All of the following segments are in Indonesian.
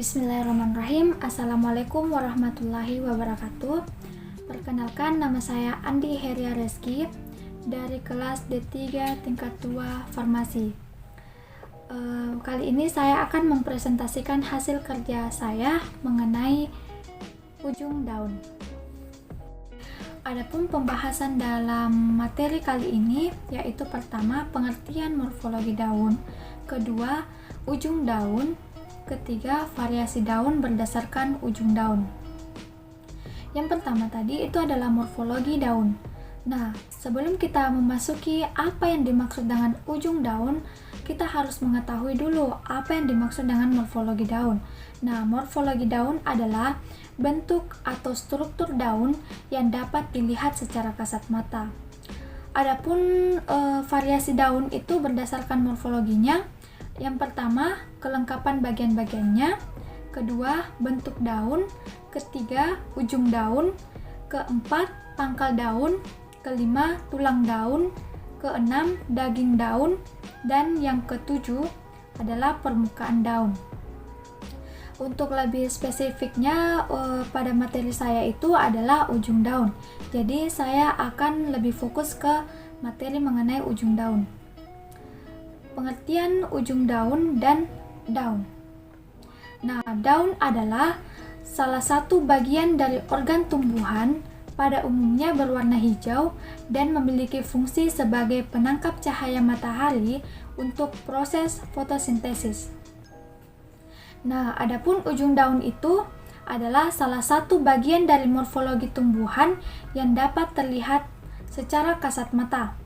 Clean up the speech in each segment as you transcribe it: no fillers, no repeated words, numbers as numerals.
Bismillahirrahmanirrahim. Assalamualaikum warahmatullahi wabarakatuh. Perkenalkan, nama saya Andi Heria Reski dari kelas D3 tingkat 2 Farmasi. Kali ini saya akan mempresentasikan hasil kerja saya mengenai ujung daun. Adapun pembahasan dalam materi kali ini yaitu pertama, pengertian morfologi daun, kedua, ujung daun, ketiga, variasi daun berdasarkan ujung daun. Yang pertama tadi itu adalah morfologi daun. Nah, sebelum kita memasuki apa yang dimaksud dengan ujung daun, kita harus mengetahui dulu apa yang dimaksud dengan morfologi daun. Nah, morfologi daun adalah bentuk atau struktur daun yang dapat dilihat secara kasat mata. Adapun variasi daun itu berdasarkan morfologinya. Yang pertama, kelengkapan bagian-bagiannya, kedua, bentuk daun, ketiga, ujung daun, keempat, pangkal daun, kelima, tulang daun, keenam, daging daun, dan yang ketujuh adalah permukaan daun. Untuk lebih spesifiknya pada materi saya itu adalah ujung daun. Jadi saya akan lebih fokus ke materi mengenai ujung daun. Pengertian ujung daun dan daun. Nah, daun adalah salah satu bagian dari organ tumbuhan, pada umumnya berwarna hijau dan memiliki fungsi sebagai penangkap cahaya matahari untuk proses fotosintesis. Nah, adapun ujung daun itu adalah salah satu bagian dari morfologi tumbuhan yang dapat terlihat secara kasat mata.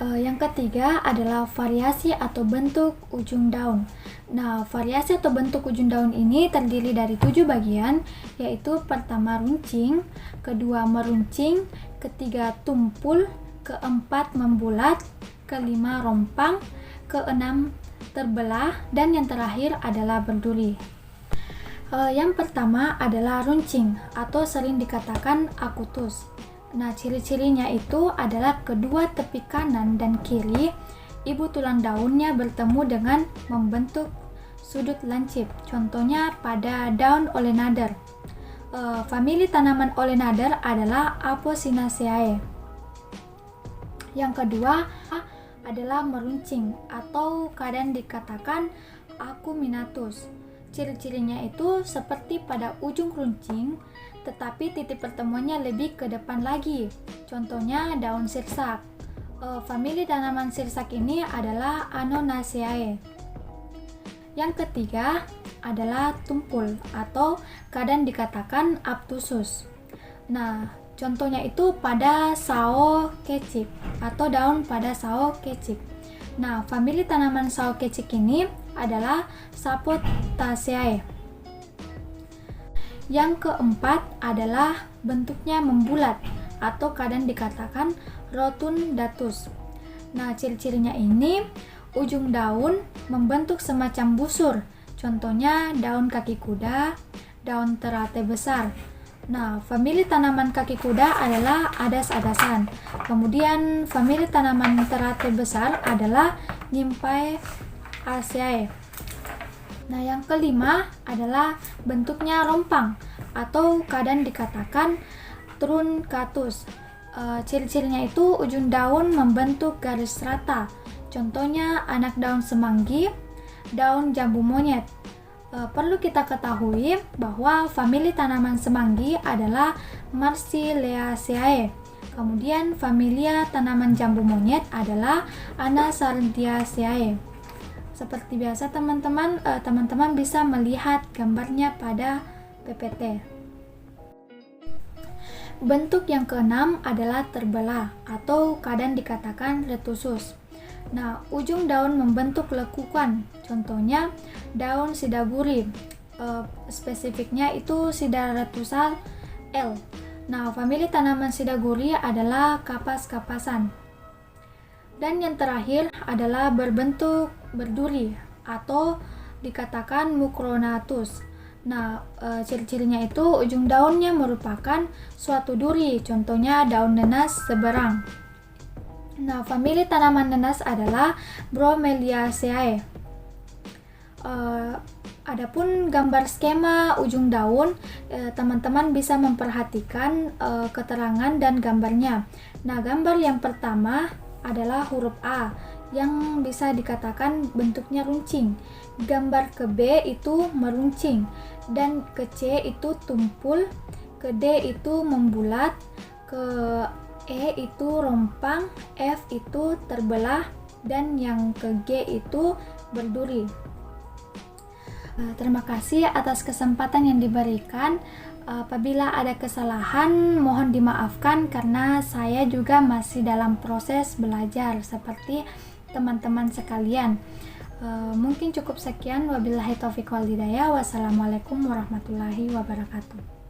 Yang ketiga adalah variasi atau bentuk ujung daun. Nah, variasi atau bentuk ujung daun ini terdiri dari 7 bagian, yaitu pertama runcing, kedua meruncing, ketiga tumpul, keempat membulat, kelima rompang, keenam terbelah, dan yang terakhir adalah berduri. Yang pertama adalah runcing atau sering dikatakan akutus. Nah, ciri-cirinya itu adalah kedua tepi kanan dan kiri ibu tulang daunnya bertemu dengan membentuk sudut lancip. Contohnya pada daun Olenander. Famili tanaman Olenander adalah Apocynaceae. Yang kedua adalah meruncing atau kadang dikatakan acuminatus. Ciri-cirinya itu seperti pada ujung runcing, tetapi titik pertemuannya lebih ke depan lagi. Contohnya daun sirsak. Famili tanaman sirsak ini adalah Anonaceae. Yang ketiga adalah tumpul atau kadang dikatakan Aphthous. Nah, contohnya itu pada sao kecik atau daun pada sao kecik. Nah, famili tanaman sao kecik ini adalah Sapotaceae. Yang keempat adalah bentuknya membulat atau kadang dikatakan rotundatus. Nah, ciri-cirinya ini ujung daun membentuk semacam busur. Contohnya daun kaki kuda, daun teratai besar. Nah, famili tanaman kaki kuda adalah adas-adasan. Kemudian famili tanaman teratai besar adalah Nymphaeaceae. Nah, yang kelima adalah bentuknya rompang atau kadang dikatakan truncatus. Ciri-cirinya itu ujung daun membentuk garis rata. Contohnya anak daun semanggi, daun jambu monyet. Perlu kita ketahui bahwa famili tanaman semanggi adalah Marsileaceae. Kemudian familia tanaman jambu monyet adalah Anasardiaceae. Seperti biasa teman-teman bisa melihat gambarnya pada PPT. Bentuk yang keenam adalah terbelah atau kadang dikatakan retusus. Nah, ujung daun membentuk lekukan. Contohnya daun sidaguri. Spesifiknya itu Sidaretusa L. Nah, famili tanaman sidaguri adalah kapas-kapasan. Dan yang terakhir adalah berbentuk berduri atau dikatakan mucronatus. Nah, ciri-cirinya itu ujung daunnya merupakan suatu duri, contohnya daun nenas seberang. Nah, famili tanaman nenas adalah Bromeliaceae. Adapun gambar skema ujung daun, teman-teman bisa memperhatikan keterangan dan gambarnya. Nah, gambar yang pertama adalah huruf A yang bisa dikatakan bentuknya runcing. Gambar ke B itu meruncing, dan ke C itu tumpul, ke D itu membulat, ke E itu rompang, F itu terbelah, dan yang ke G itu berduri. Terima kasih atas kesempatan yang diberikan. Apabila ada kesalahan, mohon dimaafkan karena saya juga masih dalam proses belajar seperti teman-teman sekalian. Mungkin cukup sekian. Wabillahi taufiq wal hidayah. Wassalamualaikum warahmatullahi wabarakatuh.